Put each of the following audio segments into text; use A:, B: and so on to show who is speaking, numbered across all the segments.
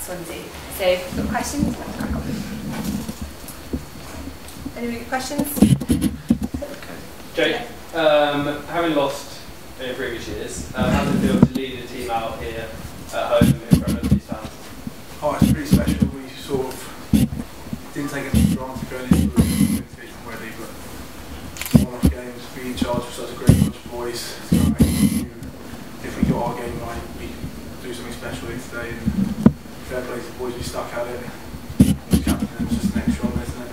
A: Swansea. So if you've got questions, let's crack on. Any questions?
B: Jake, having lost in previous years, how does it feel to lead the team out here at home in front of these fans?
C: Oh, it's pretty special. We sort of didn't take it for granted going into the competition already, but one-off games, being in charge of such a great bunch of boys, if we got our game right, we can do something special here today. And fair play to the boys, we stuck at it. The captain was just an extra on, isn't it?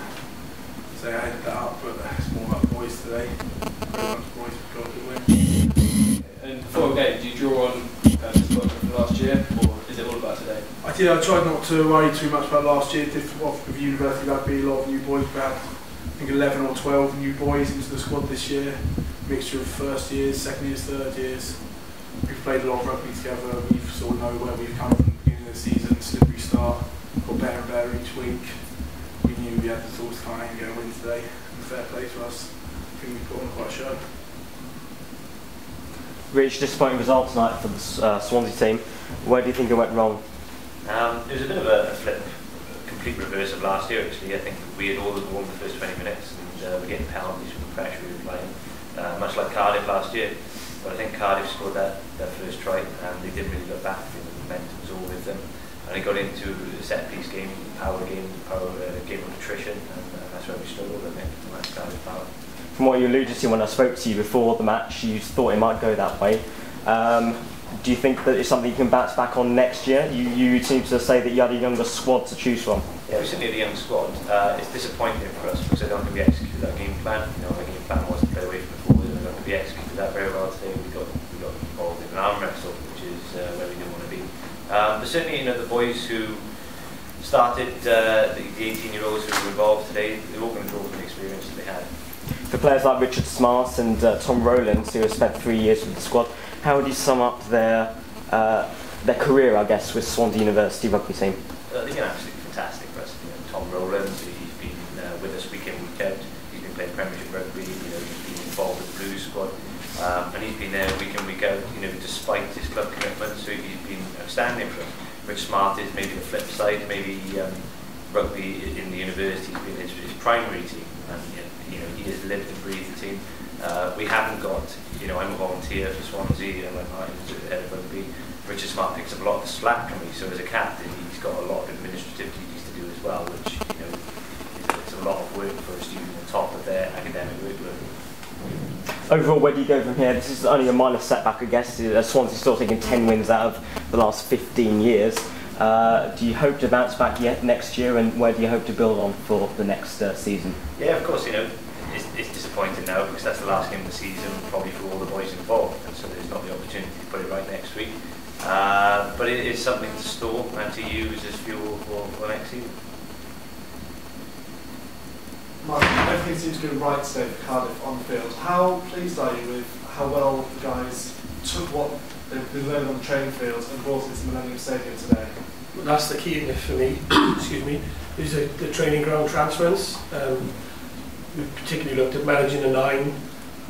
C: So I headed that up, but it's more about the boys today. Great bunch of boys, we've got a good win.
B: And before the game, do you draw on the squad from last year, or is it all about today?
C: I tried not to worry too much about last year. With University Rugby, a lot of new boys, about I think 11 or 12 new boys into the squad this year. Mixture of first years, second years, third years. We've played a lot of rugby together. We sort of know where we've come from at the beginning of the season. Slippery start, got better and better each week. We knew we had the tools to come out and get a win today. And fair play to us. I think we put on quite a show.
D: Rich, disappointing result tonight for the Swansea team. Where do you think it went wrong?
E: It was a bit of a flip, complete reverse of last year actually. I think we had all the ball in the first 20 minutes and we're getting penalties from the pressure we were playing, much like Cardiff last year. But I think Cardiff scored their first try and they didn't really look back. The momentum was all with them. And they got into a set-piece game, power game of attrition, and that's where we struggled, I think, and that's Cardiff power.
D: From what you alluded to when I spoke to you before the match, you thought it might go that way. Do you think that it's something you can bounce back on next year? You seem to say that you had a younger squad to choose from.
E: Yeah, we certainly had a young squad. It's disappointing for us because I don't think we executed our game plan. Our game plan was to play away from the forward, and I don't think we executed that very well today. We got involved in an arm wrestle, which is where we didn't want to be. But certainly, the boys who started, the 18-year-olds who were involved today, they're all going to draw from the experience that they had.
D: For players like Richard Smart and Tom Rowlands, who have spent 3 years with the squad, how would you sum up their career, I guess, with Swansea University rugby team?
E: They've been absolutely fantastic for us. Tom Rowlands, he's been with us week in, week out. He's been playing Premiership rugby. He's been involved with the Blues squad, and he's been there week in, week out. Despite his club commitment, so he's been outstanding for us. Rich Smart is maybe the flip side. Maybe rugby in the university has been his primary team, and he has lived and breathed the team. We haven't got, I'm a volunteer for Swansea and Martyn's the head of rugby. Richard Smart picks up a lot of the slack from me, so as a captain he's got a lot of administrative duties to do as well, which it's a lot of work for a student on top of their academic workload.
D: Overall, where do you go from here? This is only a minor setback, I guess. Swansea's still taking 10 wins out of the last 15 years. Do you hope to bounce back yet next year, and where do you hope to build on for the next season?
E: Yeah, of course, it's disappointing now because that's the last game of the season probably for all the boys involved, and so there's not the opportunity to put it right next week. But it is something to store and to use as fuel for next season.
F: Martyn, everything seems to go right today for Cardiff on the field. How pleased are you with how well the guys took what they've been learning on the training field and brought it to Millennium Stadium today?
G: Well, that's the key for me, excuse me, is the training ground transference. We particularly looked at managing the 9,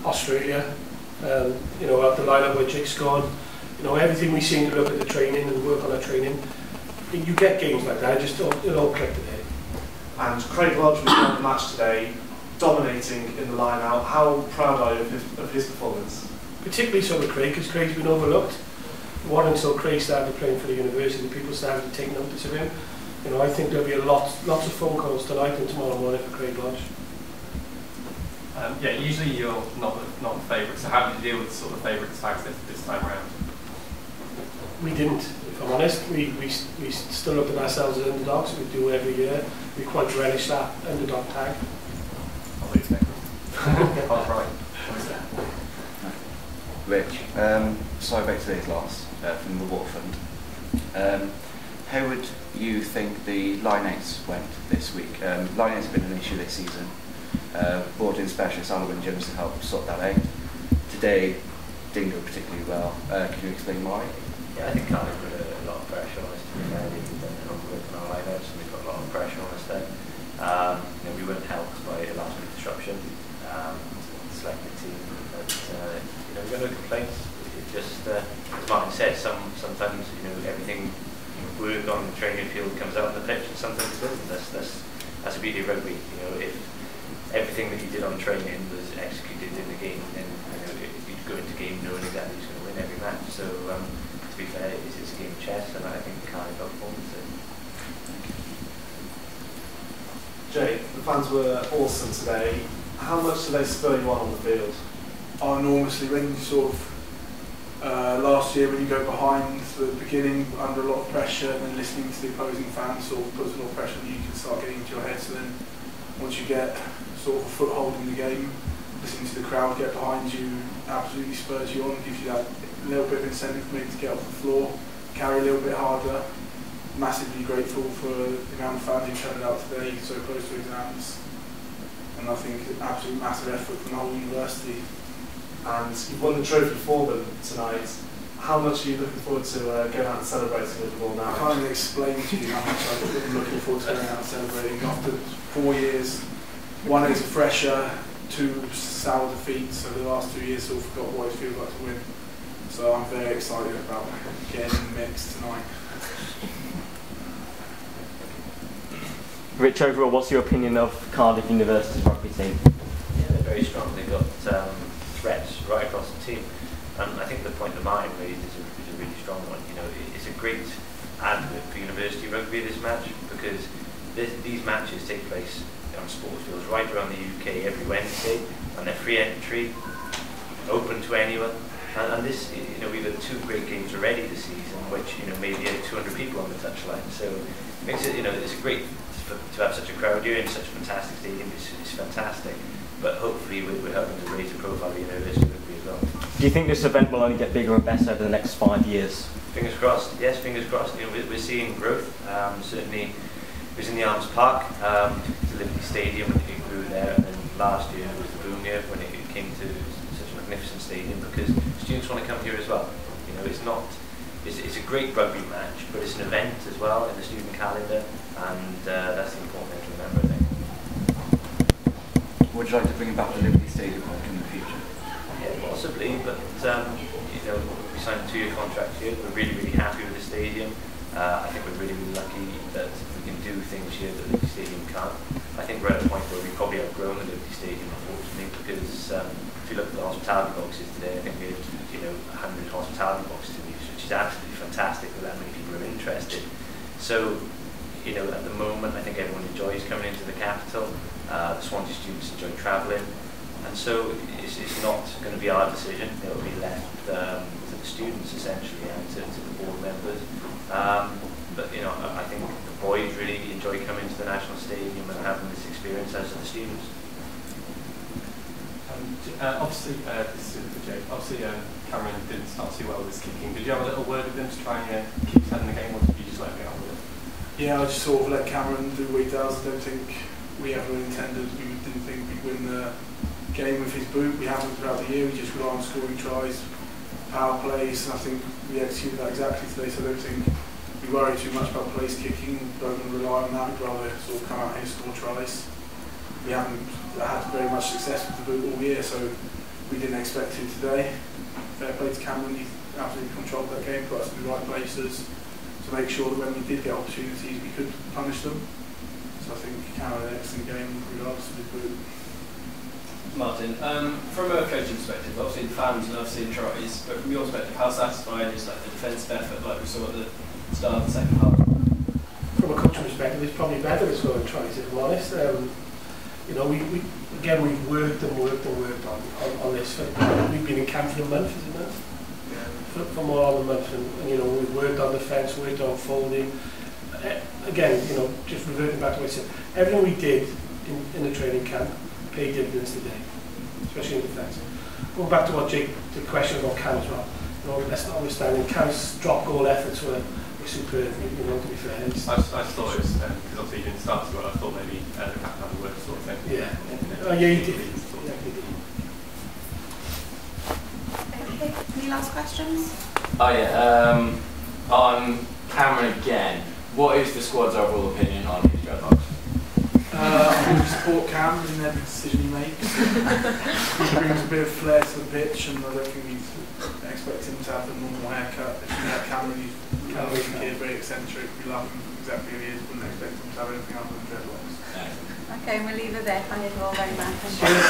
G: Australia, at the lineup where Jake's gone. Everything we seem to look at the training and work on our training. You get games like that, it all clicked today.
F: And Craig Lodge was on the match today, dominating in the line out. How proud are you of his performance?
G: Particularly so with Craig, because Craig's been overlooked. It wasn't until Craig started playing for the university people started to take notice of him. I think there'll be lots of phone calls tonight and tomorrow morning for Craig Lodge.
H: Yeah, usually you're not the favourite, so how did you deal with sort of favourite tags this time around?
G: We didn't, if I'm honest. We still looked at ourselves as underdogs. We do every year. We quite relish that underdog tag.
H: I'll leave it. That's right.
I: Rich, sorry about today's loss from the Waterfront. How would you think the line-outs went this week? Line-outs have been an issue this season. Brought in specialist Alan Jones to help sort that out. Today didn't go particularly well. Can you explain why?
E: Yeah, I think Cardiff put a lot of pressure on us. They've done a lot of work on our line-outs and they've got a lot of pressure on us there. We weren't helped by a last-minute disruption. Selected team, but we've got no complaints. It just, as Martyn said, sometimes everything work on the training field comes out on the pitch and sometimes it doesn't. That's the beauty of rugby. You know, if everything that you did on training was executed in the game, then you'd go into game knowing exactly who's going to win every match. So to be fair, it's a game of chess, and I think Cardiff outperformed it.
F: Jay, the fans were awesome today. How much do they spur you on the field?
C: Oh, enormously. When you sort of last year, when you go behind at the beginning under a lot of pressure, and then listening to the opposing fans sort of puts a lot of pressure on you, can start getting into your head. So then, once you get sort of a foothold in the game, listening to the crowd get behind you absolutely spurs you on, gives you that little bit of incentive maybe to get off the floor, carry a little bit harder. Massively grateful for the amount of fans who turned out today, so close to exams, and I think an absolute massive effort from the whole university. And
F: you've won the trophy for them tonight. How much are you looking forward to going out and celebrating with them all now?
C: I can't even explain to you how much I'm looking forward to going out and celebrating. After 4 years, 1 as a fresher, 2 sour defeats, so the last 2 years sort of forgot what it feels like to win. So I'm very excited about getting in the mix tonight.
D: Rich, overall, what's your opinion of Cardiff University's rugby team?
E: Yeah, they're very strong. They've got threats right across the team. And I think the point that Martyn raised is a really strong one. You know, it's a great advert for university rugby, this match, because these matches take place on sports fields right around the UK every Wednesday, and they're free entry, open to anyone. And this, you know, we've had 2 great games already this season, which, you know, maybe had 200 people on the touchline. So it makes it, you know, it's great to have such a crowd here in such a fantastic stadium. It's fantastic. But hopefully we're helping to raise the profile of university rugby as well.
D: Do you think this event will only get bigger and better over the next 5 years?
E: Fingers crossed. Yes, fingers crossed. You know, we're seeing growth. Certainly, it was in the Arms Park, the Liberty Stadium, when it grew there, and then last year it was the boom year when it came to such a magnificent stadium, because students want to come here as well. You know, it's a great rugby match, but it's an event as well in the student calendar, and that's the important thing to remember, I think.
I: Would you like to bring back the Liberty Stadium in the future?
E: Yeah, possibly, but you know, we signed a 2-year contract here. We're really, really happy with the stadium. I think we're really, really lucky that we can do things here that Liberty Stadium can't. I think we're at a point where we've probably outgrown the Liberty Stadium, unfortunately, because if you look at the hospitality boxes today, I think we have, you know, 100 hospitality boxes in use, which is absolutely fantastic that that many people are interested. So, you know, at the moment, I think everyone enjoys coming into the capital. The Swansea students enjoy travelling, and so it's not going to be our decision. It will be left to the students essentially, and to the board members. But you know, I think the boys really enjoy coming to the National Stadium and having this experience, as do the students.
H: Obviously, this is for Jake. Obviously, Cameron didn't start too well with his kicking. Did you have a little word with him to try and keep his head in the game, or did you just let him get on with it?
C: Yeah, I just sort of let Cameron do what he does. I don't think we ever intended, we didn't think we'd win the game with his boot. We haven't throughout the year. We just rely on scoring tries, power plays, and I think we executed that exactly today. So I don't think we worry too much about place kicking. Don't want to rely on that. We'd rather sort of come out here and score tries. We haven't had very much success with the boot all year, so we didn't expect to today. Fair play to Cameron. He absolutely controlled that game, put us in the right places to make sure that when we did get opportunities, we could punish them. So I think Cameron had an excellent game regardless of his boot.
B: Martyn, from a coaching perspective, obviously the fans love seeing tries, but from your perspective, how satisfying is like the defensive effort like we saw at the start of the second half?
G: From a coaching perspective, it's probably better to score tries, if I'm honest. You know, we've worked on this. We've been in camp for a month, isn't it? Yeah. For more than a month, and you know, we've worked on defence, worked on folding. Again, you know, just reverting back to what I said, everything we did in the training camp paid dividends today, especially in defence. Going back to what Jake, the question about Cam as well. You know, let's not understand, Cam's drop goal efforts were superb, you know, to be fair.
H: I just thought it was, because obviously he didn't start so well, I thought maybe the captain had a word sort of thing.
G: Yeah. Oh yeah, he did. Yeah, he did.
A: Okay, any last questions?
J: Oh yeah, on Cameron again, what is the squad's overall opinion on his dreadlocks?
C: I would support Cam in every decision he makes. He brings a bit of flair to the pitch, and I don't think we expect him to have a normal haircut. If you have Cameron, he Talented kid, very eccentric. We love him exactly who he is. Wouldn't expect him to have anything other than dreadlocks.
A: Okay, we'll leave it there. Thank you all very much.